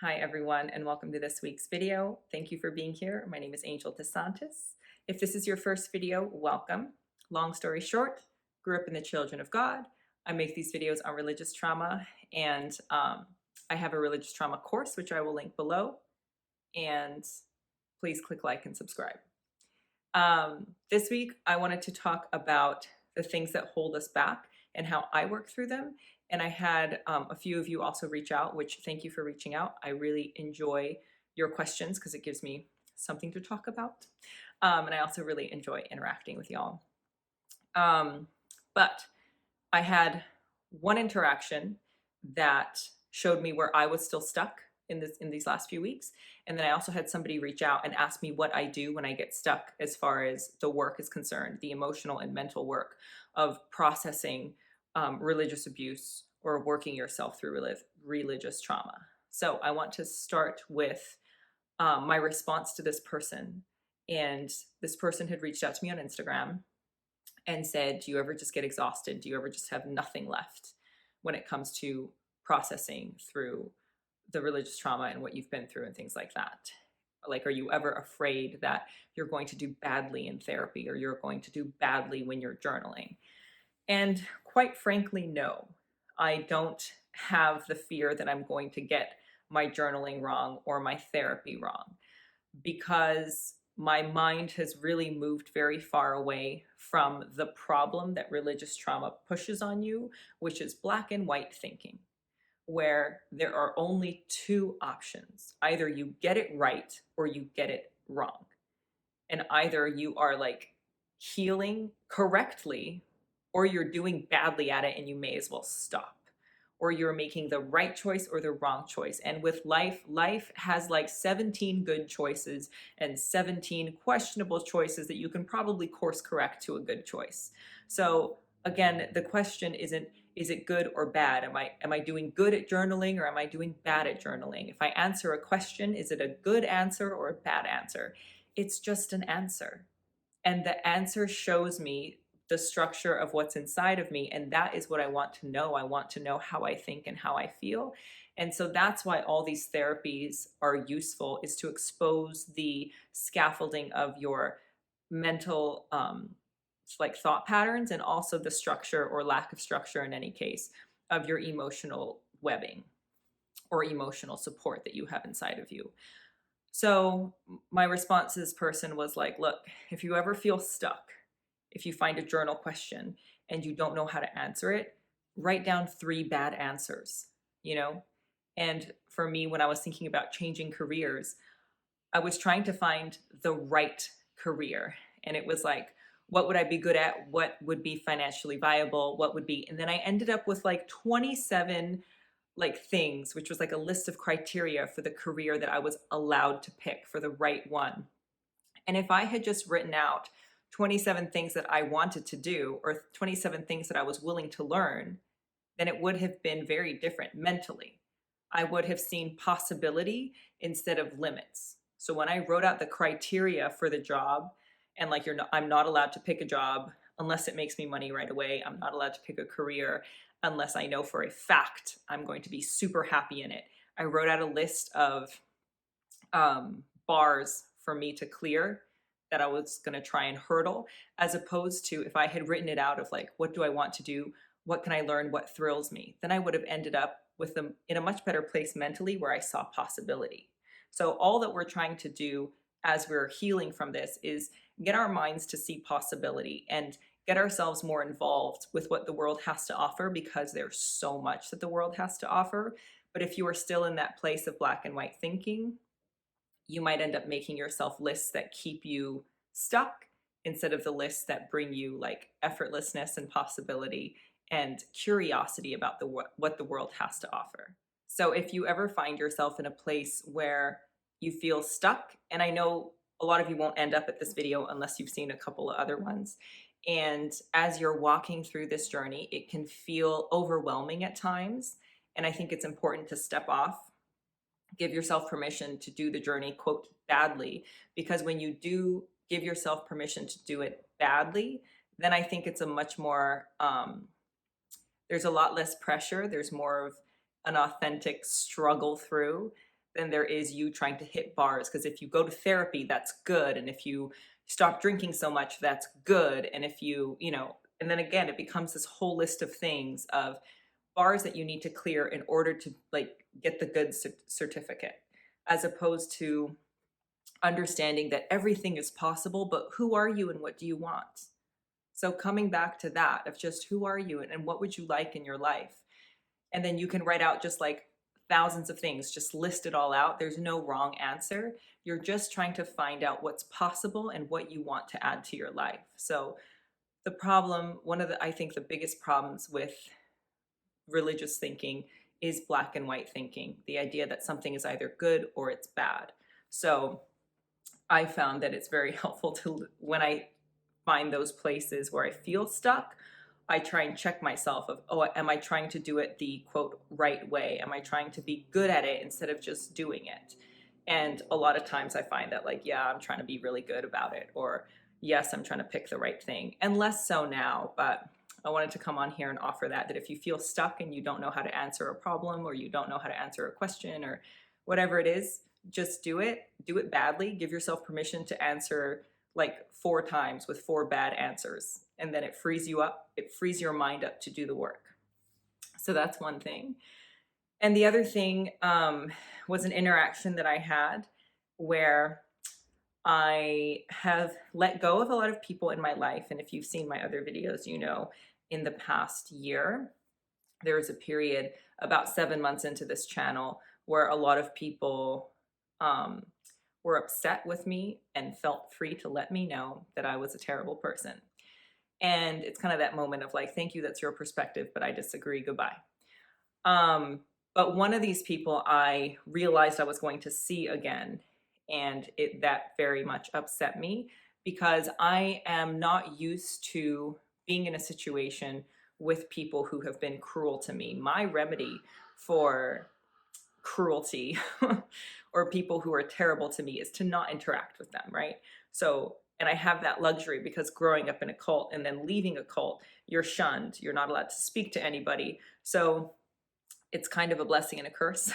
Hi everyone and welcome to this week's video. Thank you for being here. My name is Angel DeSantis. If this is your first video, welcome. Long story short, grew up in the Children of God. I make these videos on religious trauma and I have a religious trauma course which I will link below, and please click like and subscribe. This week I wanted to talk about the things that hold us back and how I work through them. And I had a few of you also reach out, which thank you for reaching out. I really enjoy your questions because it gives me something to talk about. And I also really enjoy interacting with y'all. But I had one interaction that showed me where I was still stuck in these last few weeks. And then I also had somebody reach out and ask me what I do when I get stuck as far as the work is concerned, the emotional and mental work of processing religious abuse or working yourself through religious trauma. So I want to start with my response to this person. And this person had reached out to me on Instagram and said, do you ever just get exhausted? Do you ever just have nothing left when it comes to processing through the religious trauma and what you've been through and things like that? Like, are you ever afraid that you're going to do badly in therapy or you're going to do badly when you're journaling? And quite frankly, no, I don't have the fear that I'm going to get my journaling wrong or my therapy wrong, because my mind has really moved very far away from the problem that religious trauma pushes on you, which is black and white thinking, where there are only two options. Either you get it right or you get it wrong. And either you are like healing correctly or you're doing badly at it and you may as well stop, or you're making the right choice or the wrong choice. And with life has like 17 good choices and 17 questionable choices that you can probably course correct to a good choice. So again, the question isn't, is it good or bad? Am I doing good at journaling or am I doing bad at journaling? If I answer a question, is it a good answer or a bad answer? It's just an answer. And the answer shows me the structure of what's inside of me. And that is what I want to know. I want to know how I think and how I feel. And so that's why all these therapies are useful, is to expose the scaffolding of your mental like thought patterns, and also the structure or lack of structure in any case of your emotional webbing or emotional support that you have inside of you. So my response to this person was like, look, if you ever feel stuck, if you find a journal question and you don't know how to answer it, write down 3 bad answers, you know? And for me, when I was thinking about changing careers, I was trying to find the right career. And it was like, what would I be good at? What would be financially viable? What would be, and then I ended up with like 27 like things, which was like a list of criteria for the career that I was allowed to pick for the right one. And if I had just written out 27 things that I wanted to do or 27 things that I was willing to learn, then it would have been very different mentally. I would have seen possibility instead of limits. So when I wrote out the criteria for the job, and like I'm not allowed to pick a job unless it makes me money right away. I'm not allowed to pick a career unless I know for a fact I'm going to be super happy in it. I wrote out a list of bars for me to clear that I was going to try and hurdle, as opposed to if I had written it out of like, what do I want to do? What can I learn? What thrills me? Then I would have ended up with them in a much better place mentally where I saw possibility. So all that we're trying to do as we're healing from this is get our minds to see possibility and get ourselves more involved with what the world has to offer, because there's so much that the world has to offer. But if you are still in that place of black and white thinking, you might end up making yourself lists that keep you stuck instead of the lists that bring you like effortlessness and possibility and curiosity about what the world has to offer. So if you ever find yourself in a place where you feel stuck, and I know a lot of you won't end up at this video unless you've seen a couple of other ones, and as you're walking through this journey, it can feel overwhelming at times. And I think it's important to step off, give yourself permission to do the journey, quote, badly, because when you do give yourself permission to do it badly, then I think it's a much more, there's a lot less pressure. There's more of an authentic struggle through than there is you trying to hit bars. Because if you go to therapy, that's good. And if you stop drinking so much, that's good. And if you know, and then again, it becomes this whole list of things of bars that you need to clear in order to like get the good certificate, as opposed to understanding that everything is possible, but who are you and what do you want? So coming back to that of just who are you and what would you like in your life? And then you can write out just like thousands of things, just list it all out. There's no wrong answer. You're just trying to find out what's possible and what you want to add to your life. So the problem, one of the, I think the biggest problems with religious thinking is black and white thinking, the idea that something is either good or it's bad. So I found that it's very helpful to, when I find those places where I feel stuck, I try and check myself of, oh, am I trying to do it the quote right way? Am I trying to be good at it instead of just doing it? And a lot of times I find that like, yeah, I'm trying to be really good about it, or yes, I'm trying to pick the right thing, and less so now. But I wanted to come on here and offer that if you feel stuck and you don't know how to answer a problem, or you don't know how to answer a question, or whatever it is, just do it badly. Give yourself permission to answer like 4 times with 4 bad answers, and then it frees you up. It frees your mind up to do the work. So that's one thing. And the other thing was an interaction that I had where I have let go of a lot of people in my life. And if you've seen my other videos, you know, in the past year, there was a period about 7 months into this channel where a lot of people were upset with me and felt free to let me know that I was a terrible person. And it's kind of that moment of like, thank you, that's your perspective, but I disagree, goodbye. But one of these people I realized I was going to see again, and that very much upset me because I am not used to being in a situation with people who have been cruel to me. My remedy for cruelty or people who are terrible to me is to not interact with them, right? So, and I have that luxury because growing up in a cult and then leaving a cult, you're shunned. You're not allowed to speak to anybody. So it's kind of a blessing and a curse.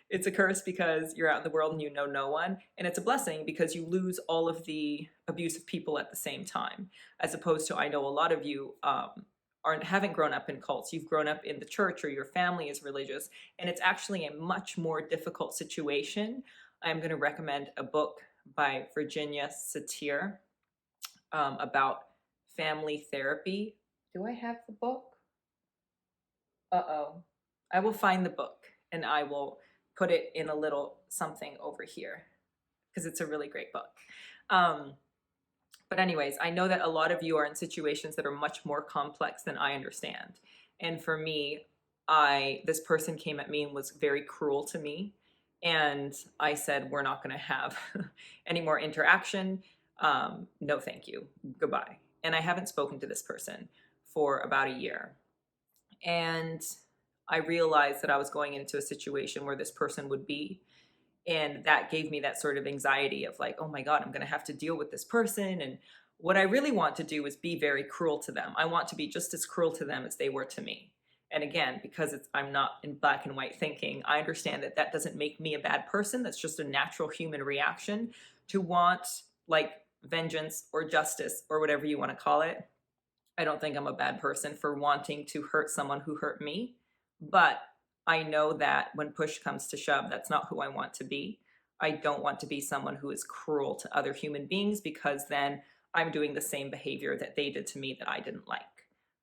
It's a curse because you're out in the world and you know no one. And it's a blessing because you lose all of the abusive people at the same time. As opposed to, I know a lot of you haven't grown up in cults. You've grown up in the church or your family is religious. And it's actually a much more difficult situation. I'm going to recommend a book by Virginia Satir about family therapy. Do I have the book? Uh-oh. I will find the book and I will put it in a little something over here because it's a really great book. But anyways, I know that a lot of you are in situations that are much more complex than I understand. And for me, this person came at me and was very cruel to me. And I said, we're not going to have any more interaction. No, thank you. Goodbye. And I haven't spoken to this person for about a year. And I realized that I was going into a situation where this person would be. And that gave me that sort of anxiety of like, oh my God, I'm going to have to deal with this person. And what I really want to do is be very cruel to them. I want to be just as cruel to them as they were to me. And again, because I'm not in black and white thinking, I understand that that doesn't make me a bad person. That's just a natural human reaction to want like vengeance or justice or whatever you want to call it. I don't think I'm a bad person for wanting to hurt someone who hurt me. But I know that when push comes to shove, that's not who I want to be. I don't want to be someone who is cruel to other human beings because then I'm doing the same behavior that they did to me that I didn't like.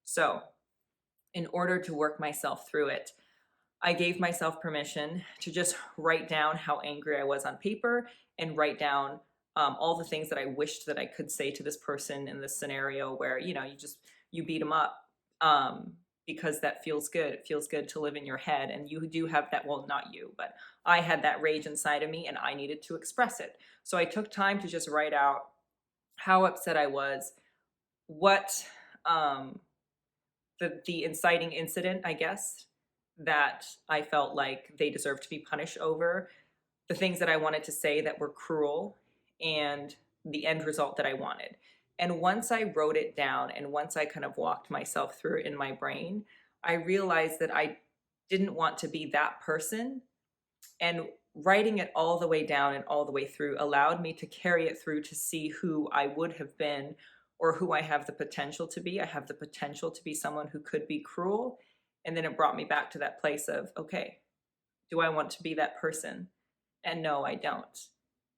So in order to work myself through it, I gave myself permission to just write down how angry I was on paper and write down all the things that I wished that I could say to this person in this scenario where, you know, you beat them up. Because that feels good. It feels good to live in your head. And you do have that, well, not you, but I had that rage inside of me and I needed to express it. So I took time to just write out how upset I was, what the inciting incident, I guess, that I felt like they deserved to be punished over, the things that I wanted to say that were cruel, and the end result that I wanted. And once I wrote it down and once I kind of walked myself through it in my brain, I realized that I didn't want to be that person And writing it all the way down and all the way through allowed me to carry it through to see who I would have been or who I have the potential to be. I have the potential to be someone who could be cruel. And then it brought me back to that place of, okay, do I want to be that person? And no, I don't.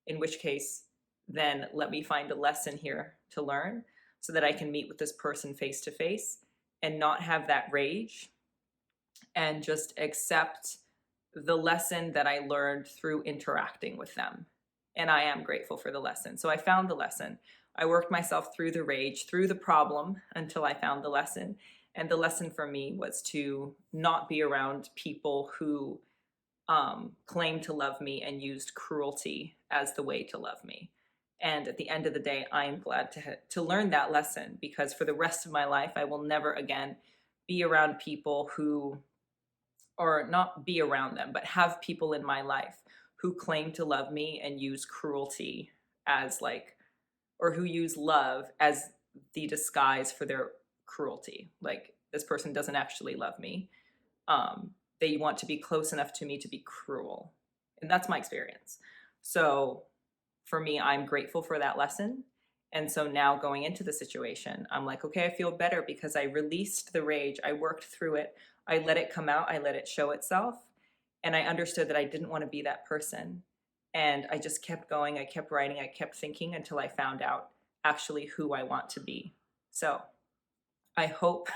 In which case, then let me find a lesson here to learn so that I can meet with this person face to face and not have that rage and just accept the lesson that I learned through interacting with them. And I am grateful for the lesson. So I found the lesson. I worked myself through the rage, through the problem until I found the lesson. And the lesson for me was to not be around people who claimed to love me and used cruelty as the way to love me. And at the end of the day, I am glad to learn that lesson, because for the rest of my life, I will never again be around people who, or not be around them, but have people in my life who claim to love me and use cruelty as like, or who use love as the disguise for their cruelty. Like, this person doesn't actually love me. They want to be close enough to me to be cruel. And that's my experience. So for me, I'm grateful for that lesson. And so now going into the situation, I'm like, okay, I feel better because I released the rage. I worked through it. I let it come out. I let it show itself. And I understood that I didn't want to be that person. And I just kept going. I kept writing. I kept thinking until I found out actually who I want to be. So I hope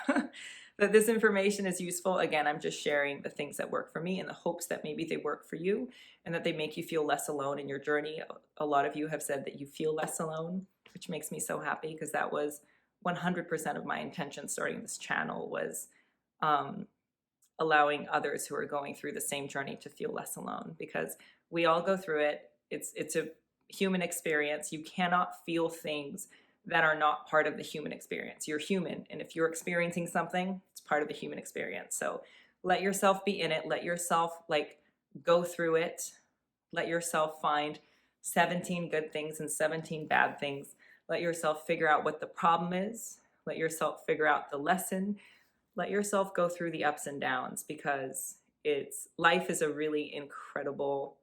that this information is useful. Again, I'm just sharing the things that work for me in the hopes that maybe they work for you and that they make you feel less alone in your journey. A lot of you have said that you feel less alone, which makes me so happy, because that was 100% of my intention starting this channel, was allowing others who are going through the same journey to feel less alone, because we all go through it. It's a human experience. You cannot feel things that are not part of the human experience. You're human, and if you're experiencing something, it's part of the human experience. So let yourself be in it. Let yourself like go through it. Let yourself find 17 good things and 17 bad things. Let yourself figure out what the problem is. Let yourself figure out the lesson. Let yourself go through the ups and downs, because life is a really incredible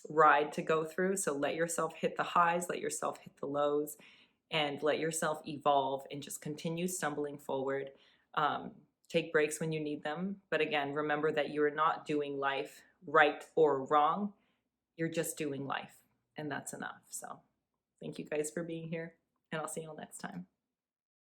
ride to go through. So let yourself hit the highs, let yourself hit the lows, and let yourself evolve and just continue stumbling forward. Take breaks when you need them. But again, remember that you're not doing life right or wrong. You're just doing life, and that's enough. So thank you guys for being here, and I'll see you all next time.